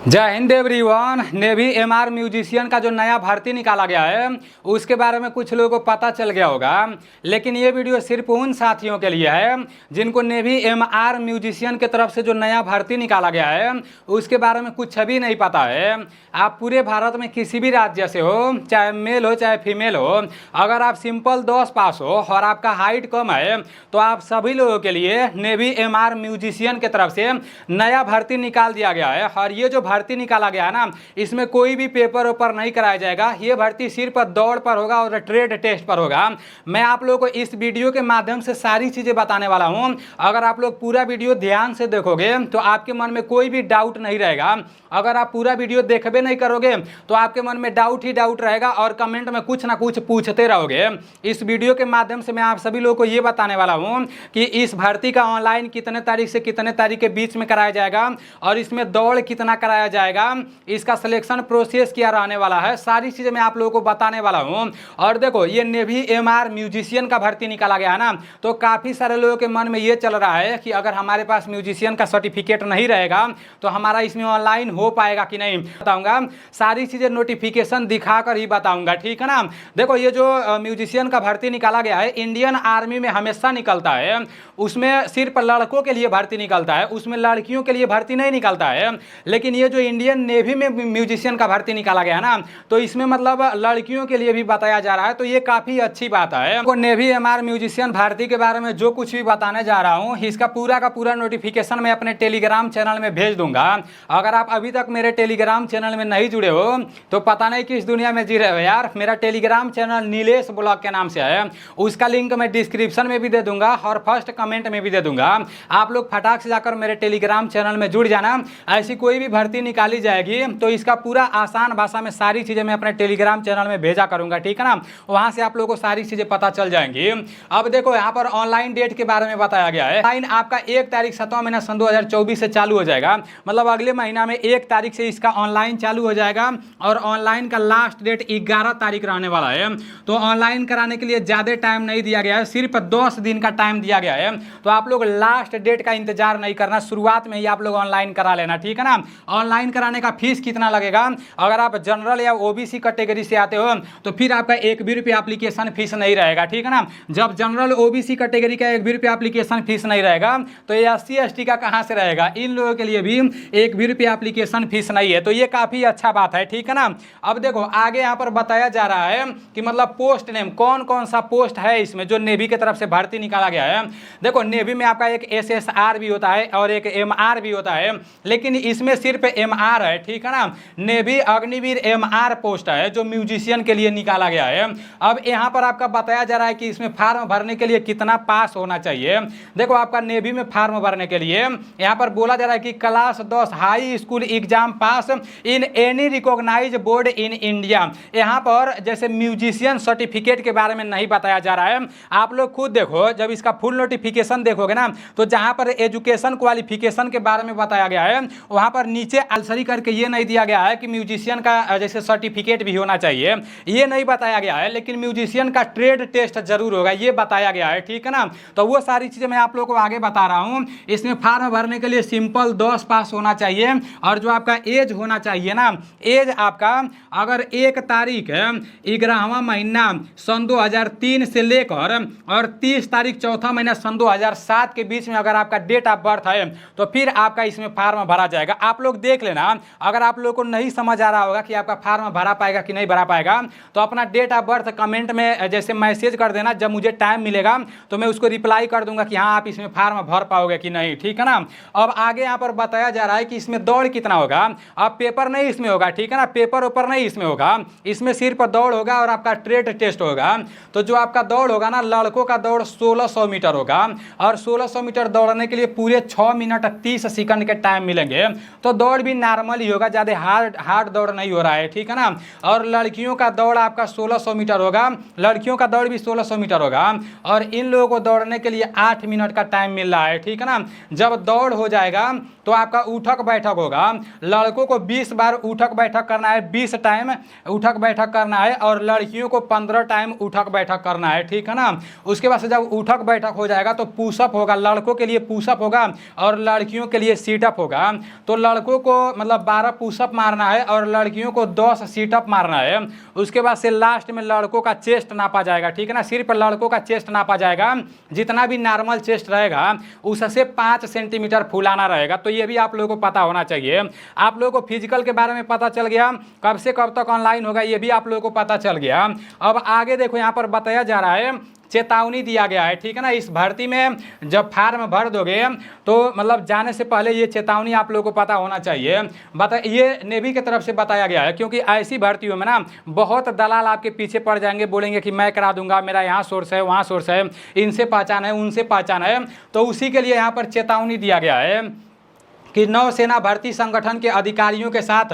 जय Hind everyone. Navy MR musician का जो नया भर्ती निकाला गया है उसके बारे में कुछ लोगों को पता चल गया होगा, लेकिन ये वीडियो सिर्फ उन साथियों के लिए है जिनको नेवी एमआर म्यूजिशियन की तरफ से जो नया भर्ती निकाला गया है उसके बारे में कुछ भी नहीं पता है। आप पूरे भारत में किसी भी राज्य से हो, चाहे मेल हो चाहे फीमेल हो, अगर आप सिंपल 10 पास हो और आपका हाइट कम है तो आप सभी लोगों के लिए नेवी एमआर म्यूजिशियन की तरफ से नया भर्ती निकाल दिया गया है। और ये जो भर्ती निकाला गया है ना, इसमें कोई भी पेपर वेपर नहीं कराया जाएगा। ये भर्ती सिर्फ दौड़ पर होगा और ट्रेड टेस्ट पर होगा। मैं आप लोगों को इस वीडियो के माध्यम से सारी चीजें बताने वाला हूं। अगर आप लोग पूरा वीडियो ध्यान से देखोगे तो आपके मन में कोई भी डाउट नहीं रहेगा। अगर आप पूरा वीडियो देखबे नहीं करोगे तो आपके मन में डाउट ही डाउट रहेगा और कमेंट में कुछ ना कुछ पूछते रहोगे। इस वीडियो के माध्यम से मैं आप सभी लोगों को ये बताने वाला हूं कि इस भर्ती का ऑनलाइन कितने तारीख से कितने तारीख के बीच में कराया जाएगा और इसमें दौड़ कितना कराया जाएगा, इसका सिलेक्शन प्रोसेस क्या रहने वाला है, सारी चीजें मैं आप लोगों को बताने वाला हूं। और देखो, ये नेवी एमआर म्यूजिशियन का भर्ती निकाला गया है ना, तो काफी सारे लोगों के मन में ये चल रहा है कि अगर हमारे पास म्यूजिशियन का सर्टिफिकेट नहीं रहेगा तो हमारा इसमें ऑनलाइन हो पाएगा कि नहीं। बताऊंगा सारी चीजें, नोटिफिकेशन दिखाकर ही बताऊंगा, ठीक है ना। देखो, ये जो म्यूजिशियन का भर्ती निकाला गया है, इंडियन आर्मी में हमेशा निकलता है। उसमें सिर्फ लड़कों के लिए भर्ती निकलता है, उसमें लड़कियों के लिए भर्ती नहीं निकलता है। लेकिन ये जो इंडियन नेवी में म्यूजिशियन का भर्ती निकाला गया ना, तो इसमें मतलब लड़कियों के लिए भी बताया जा रहा है, तो ये काफी अच्छी बात है। तो नेवी एमआर म्यूजिशियन भर्ती के बारे में जो कुछ भी बताने जा रहा हूँ, इसका पूरा का पूरा नोटिफिकेशन मैं अपने टेलीग्राम चैनल में भेज दूंगा। अगर आप अभी तक मेरे टेलीग्राम चैनल में नहीं जुड़े हो तो पता नहीं किस दुनिया में जी रहे हो यार। मेरा टेलीग्राम चैनल नीलेश ब्लॉग के नाम से है, उसका लिंक मैं डिस्क्रिप्शन में भी दे दूंगा और फर्स्ट कमेंट में भी दे दूंगा। आप लोग फटाक से जाकर मेरे टेलीग्राम चैनल में जुड़ जाना। ऐसी कोई भी भर्ती निकाली जाएगी तो इसका पूरा आसान भाषा में सारी चीजें मैं अपने टेलीग्राम चैनल में भेजा करूंगा, ठीक है ना। वहां से आप लोगों को सारी चीजें पता चल जाएंगी। अब देखो, यहाँ पर ऑनलाइन डेट के बारे में बताया गया है। ऑनलाइन आपका 1 तारीख 7वां महीना सन 2024 से चालू हो जाएगा, मतलब अगले महीना में 1 तारीख से इसका ऑनलाइन चालू हो जाएगा और ऑनलाइन का लास्ट डेट 11 तारीख रहने वाला है। तो ऑनलाइन कराने के लिए ज्यादा टाइम नहीं दिया गया है, सिर्फ 10 दिन का टाइम दिया गया है। तो आप लोग लास्ट डेट का इंतजार नहीं करना, शुरुआत में ही आप लोग ऑनलाइन करा लेना, ठीक है ना। ऑनलाइन कराने का फीस कितना लगेगा, अगर आप जनरल या ओबीसी कैटेगरी से आते हो तो फिर आपका 1 भी रुपया एप्लीकेशन फीस नहीं रहेगा, ठीक है ना। जब जनरल ओबीसी कैटेगरी का 1 भी रुपया एप्लीकेशन फीस नहीं रहेगा तो ये एससी एसटी का कहां से रहेगा। इन लोगों के लिए भी 1 भी रुपया एप्लीकेशन फीस नहीं है, तो ये काफी अच्छा बात है, ठीक है ना। अब देखो, आगे यहाँ पर बताया जा रहा है कि मतलब पोस्ट नेम कौन कौन सा पोस्ट है इसमें जो नेवी की तरफ से भर्ती निकाला गया है। देखो, नेवी में आपका एक एसएसआर भी होता है और एक एमआर भी होता है, लेकिन इसमें सिर्फ एमआर है, ठीक है ना। नेवी अग्निवीर एमआर पोस्ट है जो म्यूजिशियन के लिए निकाला गया है। अब यहाँ पर आपका बताया जा रहा है कि इसमें फॉर्म भरने के लिए कितना पास होना चाहिए। देखो, आपका नेवी में फॉर्म भरने के लिए यहाँ पर बोला जा रहा है कि class 10 high school exam pass in any recognize board in India. यहाँ पर जैसे म्यूजिशियन सर्टिफिकेट के बारे में नहीं बताया जा रहा है। आप लोग खुद देखो, जब इसका फुल नोटिफिकेशन देखोगे ना, तो जहाँ पर एजुकेशन क्वालिफिकेशन के बारे में बताया गया है वहाँ पर नीचे आंसरी करके ये नहीं दिया गया है कि म्यूजिशियन का जैसे सर्टिफिकेट भी होना चाहिए, ये नहीं बताया गया है। लेकिन म्यूजिशियन का ट्रेड टेस्ट जरूर होगा, ये बताया गया है, ठीक है ना। तो वो सारी चीजें मैं आप लोगों को आगे बता रहा हूँ। इसमें फॉर्म भरने के लिए सिंपल 10 पास होना चाहिए और जो आपका एज होना चाहिए ना, एज आपका अगर 1 तारीख 11वां महीना सन 2003 से लेकर और 30 तारीख 4था महीना सन 2007 के बीच में अगर आपका डेट ऑफ बर्थ है तो फिर आपका इसमें फॉर्म भरा जाएगा। आप लोग देख लेना, अगर आप लोग को नहीं समझ आ रहा होगा कि आपका फॉर्म भरा पाएगा कि नहीं भरा पाएगा तो अपना डेट ऑफ बर्थ कमेंट में जैसे मैसेज कर देना। जब मुझे टाइम मिलेगा तो मैं उसको रिप्लाई कर दूंगा कि हाँ आप इसमें फॉर्म भर पाओगे कि नहीं, ठीक है ना। अब आगे यहाँ पर बताया जा रहा है कि इसमें दौड़ कितना होगा। अब पेपर नहीं इसमें होगा, ठीक है ना, पेपर ऊपर नहीं इसमें होगा, इसमें सिर्फ दौड़ होगा और आपका ट्रेड टेस्ट होगा। तो जो आपका दौड़ होगा ना, लड़कों का दौड़ 1600 मीटर होगा और 1600 मीटर दौड़ने के लिए पूरे 6 मिनट 30 सेकंड के टाइम मिलेंगे। तो दौड़ भी नॉर्मल ही होगा, ज्यादा हार्ड दौड़ नहीं हो रहा है, ठीक है ना। और लड़कियों का दौड़ आपका 1600 मीटर होगा, लड़कियों का दौड़ भी 1600 मीटर होगा और इन लोगों को दौड़ने के लिए 8 मिनट का टाइम मिल रहा है, ठीक है ना। जब दौड़ हो जाएगा तो आपका उठक बैठक होगा। लड़कों को 20 बार उठक बैठक करना है, 20 टाइम उठक बैठक करना है और लड़कियों को 15 टाइम उठक बैठक करना है, ठीक है ना। उसके बाद से जब उठक बैठक हो जाएगा तो पुशअप होगा, लड़कों के लिए पुशअप होगा और लड़कियों के लिए सीटअप होगा। तो लड़कों को मतलब 12 पुशअप मारना है और लड़कियों को 10 सीटअप मारना है। उसके बाद से लास्ट में लड़कों का चेस्ट नापा जाएगा, ठीक है ना, सिर्फ लड़कों का चेस्ट नापा जाएगा, जितना भी नॉर्मल चेस्ट रहेगा उससे 5 सेंटीमीटर फुलाना रहेगा। तो ये भी आप लोगों को पता होना चाहिए। आप लोगों को फिजिकल के बारे में पता चल गया, कब से कब तक ऑनलाइन होगा ये भी आप लोगों को पता चल गया। अब आगे देखो यहाँ पर बताया जा रहा है, चेतावनी दिया गया है, ठीक है ना। इस भर्ती में जब फार्म भर दोगे तो मतलब जाने से पहले ये चेतावनी आप लोगों को पता होना चाहिए। ये नेवी की तरफ से बताया गया है, क्योंकि ऐसी भर्तियों में ना बहुत दलाल आपके पीछे पड़ जाएंगे, बोलेंगे कि मैं करा दूंगा, मेरा यहाँ सोर्स है, वहाँ सोर्स है, इनसे पहचान है, उनसे पहचान है। तो उसी के लिए यहाँ पर चेतावनी दिया गया है कि नौसेना भर्ती संगठन के अधिकारियों के साथ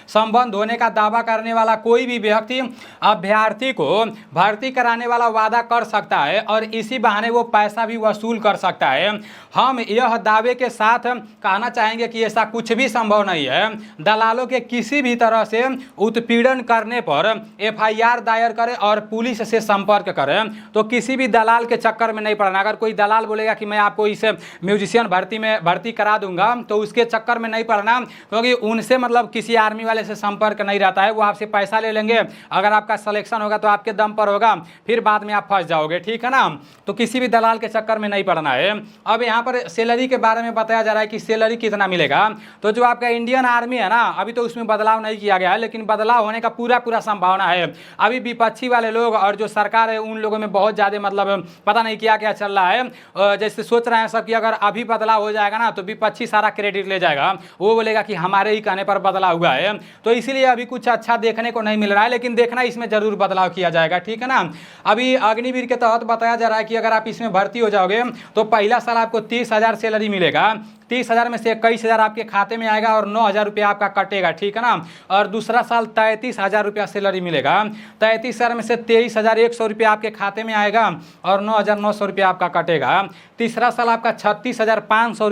संबंध होने का दावा करने वाला कोई भी व्यक्ति अभ्यर्थी को भर्ती कराने वाला वादा कर सकता है और इसी बहाने वो पैसा भी वसूल कर सकता है। हम यह दावे के साथ कहना चाहेंगे कि ऐसा कुछ भी संभव नहीं है। दलालों के किसी भी तरह से उत्पीड़न करने पर FIR दायर करें और पुलिस से संपर्क करें। तो किसी भी दलाल के चक्कर में नहीं पड़ना। अगर कोई दलाल बोलेगा कि मैं आपको इस म्यूजिशियन भर्ती करा दूंगा तो उसके चक्कर में नहीं पड़ना, क्योंकि उनसे मतलब किसी आर्मी वाले से संपर्क नहीं रहता है। वो आपसे पैसा ले लेंगे, अगर आपका सिलेक्शन होगा तो आपके दम पर होगा, फिर बाद में आप फंस जाओगे, ठीक है ना। तो किसी भी दलाल के चक्कर में नहीं पड़ना है। अब यहाँ पर सैलरी के बारे में बताया जा रहा है कि सैलरी कितना मिलेगा। तो जो आपका इंडियन आर्मी है ना, अभी तो उसमें बदलाव नहीं किया गया है, लेकिन बदलाव होने का पूरा संभावना है। अभी विपक्षी वाले लोग और जो सरकार है उन लोगों में बहुत ज़्यादा मतलब पता नहीं क्या चल रहा है। जैसे सोच रहे हैं सब कि अगर अभी बदलाव हो जाएगा ना तो विपक्षी सारा क्रेडिट ले जाएगा, वो बोलेगा कि हमारे ही कहने पर बदलाव हुआ है। तो इसीलिए अभी कुछ अच्छा देखने को नहीं मिल रहा है, लेकिन देखना इसमें जरूर बदलाव किया जाएगा, ठीक है ना। अभी अग्निवीर के तहत बताया जा रहा है कि अगर आप इसमें भर्ती हो जाओगे तो पहला साल आपको 30,000 सैलरी मिलेगा। 30,000 में से 21,000 आपके खाते में आएगा और 9,000 रुपया आपका कटेगा, ठीक है ना। और दूसरा साल 33,000 रुपया सैलरी मिलेगा। 33,000 में से 23,100 रुपया आपके खाते में आएगा और 9,900 रुपया आपका कटेगा। तीसरा साल आपका 36,500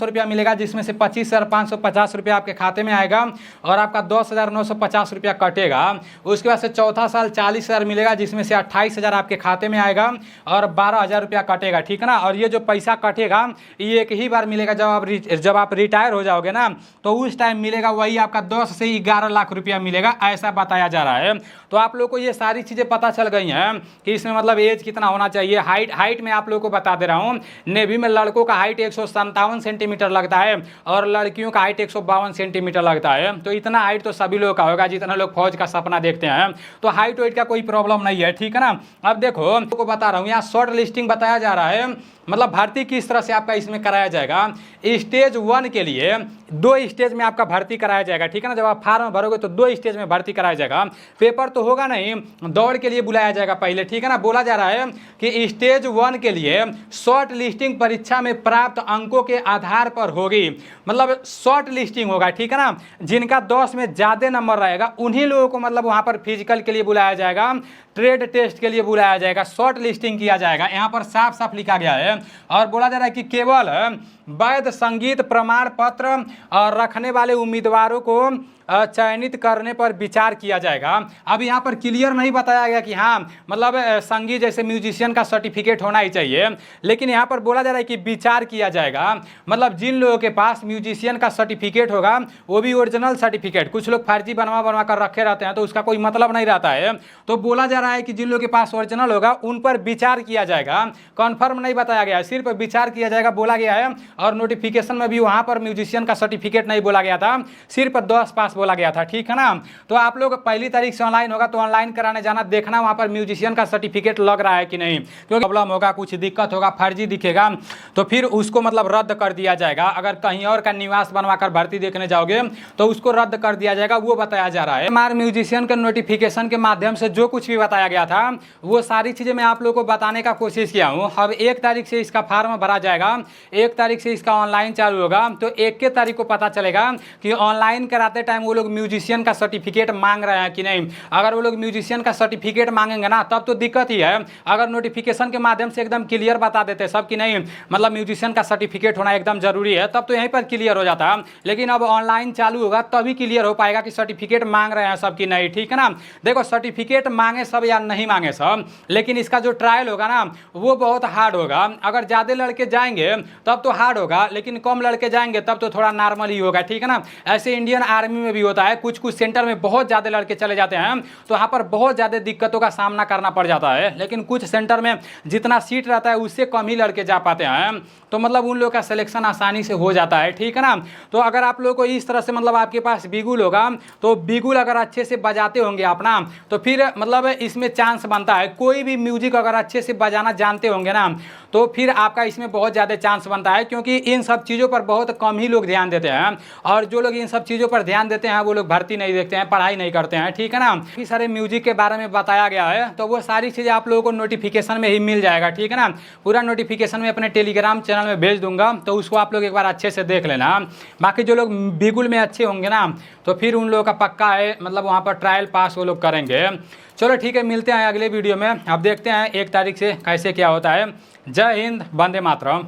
रुपया मिलेगा, जिसमें से 25,550 रुपया आपके खाते में आएगा और आपका 10,950 रुपया कटेगा। उसके बाद से चौथा साल 40,000 मिलेगा, जिसमें से 28,000 आपके खाते में आएगा और 12,000 रुपया कटेगा, ठीक है ना। और ये जो पैसा कटेगा ये एक ही बार मिलेगा, जब आप रिटायर हो जाओगे ना तो उस टाइम मिलेगा, वही आपका 10 से 11 लाख रुपया मिलेगा, ऐसा बताया जा रहा है। तो आप लोग को ये सारी चीज़ें पता चल गई हैं कि इसमें मतलब एज कितना होना चाहिए। हाइट में आप लोग को बता दे रहा हूँ, नेवी में लड़कों का हाइट 157 सेंटीमीटर लगता है और लड़कियों का हाइट 152 सेंटीमीटर लगता है। तो इतना हाइट तो सभी लोग का होगा जितना लोग फौज का सपना देखते हैं। तो हाइट वेट का कोई प्रॉब्लम नहीं है, ठीक है ना। अब देखो आपको बता रहा हूँ, यहाँ शॉर्ट लिस्टिंग बताया जा रहा है, मतलब भर्ती किस तरह से आपका इसमें कराया जाएगा। स्टेज 1 के लिए 2 स्टेज में आपका भर्ती कराया जाएगा, ठीक है ना। जब आप फार्म भरोगे तो 2 स्टेज में भर्ती कराया जाएगा। पेपर तो होगा नहीं, दौड़ के लिए बुलाया जाएगा पहले, ठीक है ना। बोला जा रहा है कि स्टेज 1 के लिए शॉर्ट लिस्टिंग परीक्षा में प्राप्त अंकों के आधार पर होगी, मतलब शॉर्ट लिस्टिंग होगा, ठीक है ना। जिनका 10 में ज़्यादा नंबर रहेगा उन्हीं लोगों को मतलब वहाँ पर फिजिकल के लिए बुलाया जाएगा, ट्रेड टेस्ट के लिए बुलाया जाएगा, शॉर्ट लिस्टिंग किया जाएगा। यहाँ पर साफ साफ लिखा गया है और बोला जा रहा है कि केवल वैध संगीत प्रमाण पत्र रखने वाले उम्मीदवारों को चयनित करने पर विचार किया जाएगा। अब यहाँ पर क्लियर नहीं बताया गया कि हाँ मतलब संगीत जैसे म्यूजिशियन का सर्टिफिकेट होना ही चाहिए, लेकिन यहाँ पर बोला जा रहा है कि विचार किया जाएगा। मतलब जिन लोगों के पास म्यूजिशियन का सर्टिफिकेट होगा वो भी ओरिजिनल सर्टिफिकेट, कुछ लोग फर्जी बनवा कर रखे रहते हैं तो उसका कोई मतलब नहीं रहता है। तो बोला जा रहा है कि जिन लोगों के पास ओरिजिनल होगा उन पर विचार किया जाएगा, कन्फर्म नहीं बताया गया है, सिर्फ विचार किया जाएगा बोला गया है। और नोटिफिकेशन में भी वहाँ पर म्यूजिशियन का सर्टिफिकेट नहीं बोला गया था, सिर्फ 10 पास बोला गया था, ठीक है ना। तो आप लोग 1 तारीख से ऑनलाइन होगा तो ऑनलाइन कराने जाना, देखना वहाँ पर म्यूजिशियन का सर्टिफिकेट लग रहा है कि नहीं, क्योंकि प्रॉब्लम होगा, कुछ दिक्कत होगा, फर्जी दिखेगा तो फिर उसको मतलब रद्द कर दिया जाएगा। अगर कहीं और का निवास बनवाकर भर्ती देखने जाओगे तो उसको रद्द कर दिया जाएगा, वो बताया जा रहा है। हमारे म्यूजिशियन के नोटिफिकेशन के माध्यम से जो कुछ भी बताया गया था वो सारी चीज़ें मैं आप लोग को बताने का कोशिश किया हूँ। अब 1 तारीख से इसका फॉर्म भरा जाएगा, 1 तारीख से इसका ऑनलाइन चालू होगा, तो 1 तारीख को पता चलेगा कि ऑनलाइन कराते टाइम वो लोग म्यूजिशियन का सर्टिफिकेट मांग रहे हैं कि नहीं। अगर वो लोग म्यूजिशियन का सर्टिफिकेट मांगेंगे ना तब तो दिक्कत ही है। अगर नोटिफिकेशन के माध्यम से एकदम क्लियर बता देते सब कि नहीं मतलब म्यूजिशियन का सर्टिफिकेट होना एकदम जरूरी है, तब तो यहीं पर क्लियर हो जाता। लेकिन अब ऑनलाइन चालू होगा तभी क्लियर हो पाएगा कि सर्टिफिकेट मांग रहे हैं सब कि नहीं, ठीक है ना। देखो सर्टिफिकेट मांगे सब या नहीं मांगे सब, लेकिन इसका जो ट्रायल होगा ना वो बहुत हार्ड होगा। अगर ज़्यादा लड़के जाएंगे तब तो हार्ड हार्ड होगा, लेकिन कम लड़के जाएंगे तब तो थोड़ा नॉर्मल ही होगा, ठीक है ना। ऐसे इंडियन आर्मी में भी होता है, कुछ कुछ सेंटर में बहुत ज़्यादा लड़के चले जाते हैं तो वहाँ पर बहुत ज़्यादा दिक्कतों का सामना करना पड़ जाता है, लेकिन कुछ सेंटर में जितना सीट रहता है उससे कम ही लड़के जा पाते हैं, तो मतलब उन लोग का सिलेक्शन आसानी से हो जाता है, ठीक है ना। तो अगर आप लोग को इस तरह से मतलब आपके पास बिगुल होगा तो बिगुल अगर अच्छे से बजाते होंगे आप ना, तो फिर मतलब इसमें चांस बनता है। कोई भी म्यूजिक अगर अच्छे से बजाना जानते होंगे ना तो फिर आपका इसमें बहुत ज़्यादा चांस बनता है, क्योंकि इन सब चीज़ों पर बहुत कम ही लोग ध्यान देते हैं, और जो लोग इन सब चीज़ों पर ध्यान देते हैं वो लोग भर्ती नहीं देखते हैं, पढ़ाई नहीं करते हैं, ठीक है ना। काफ़ी सारे म्यूजिक के बारे में बताया गया है, तो वो सारी चीज़ें आप लोगों को नोटिफिकेशन में ही मिल जाएगा, ठीक है ना। पूरा नोटिफिकेशन में अपने टेलीग्राम चैनल में भेज दूंगा, तो उसको आप लोग एक बार अच्छे से देख लेना। बाकी जो लोग बिगुल में अच्छे होंगे ना तो फिर उन लोगों का पक्का है, मतलब वहाँ पर ट्रायल पास वो लोग करेंगे। चलो ठीक है, मिलते हैं अगले वीडियो में। अब देखते हैं 1 तारीख से कैसे क्या होता है। जय हिंद, वंदे मातरम।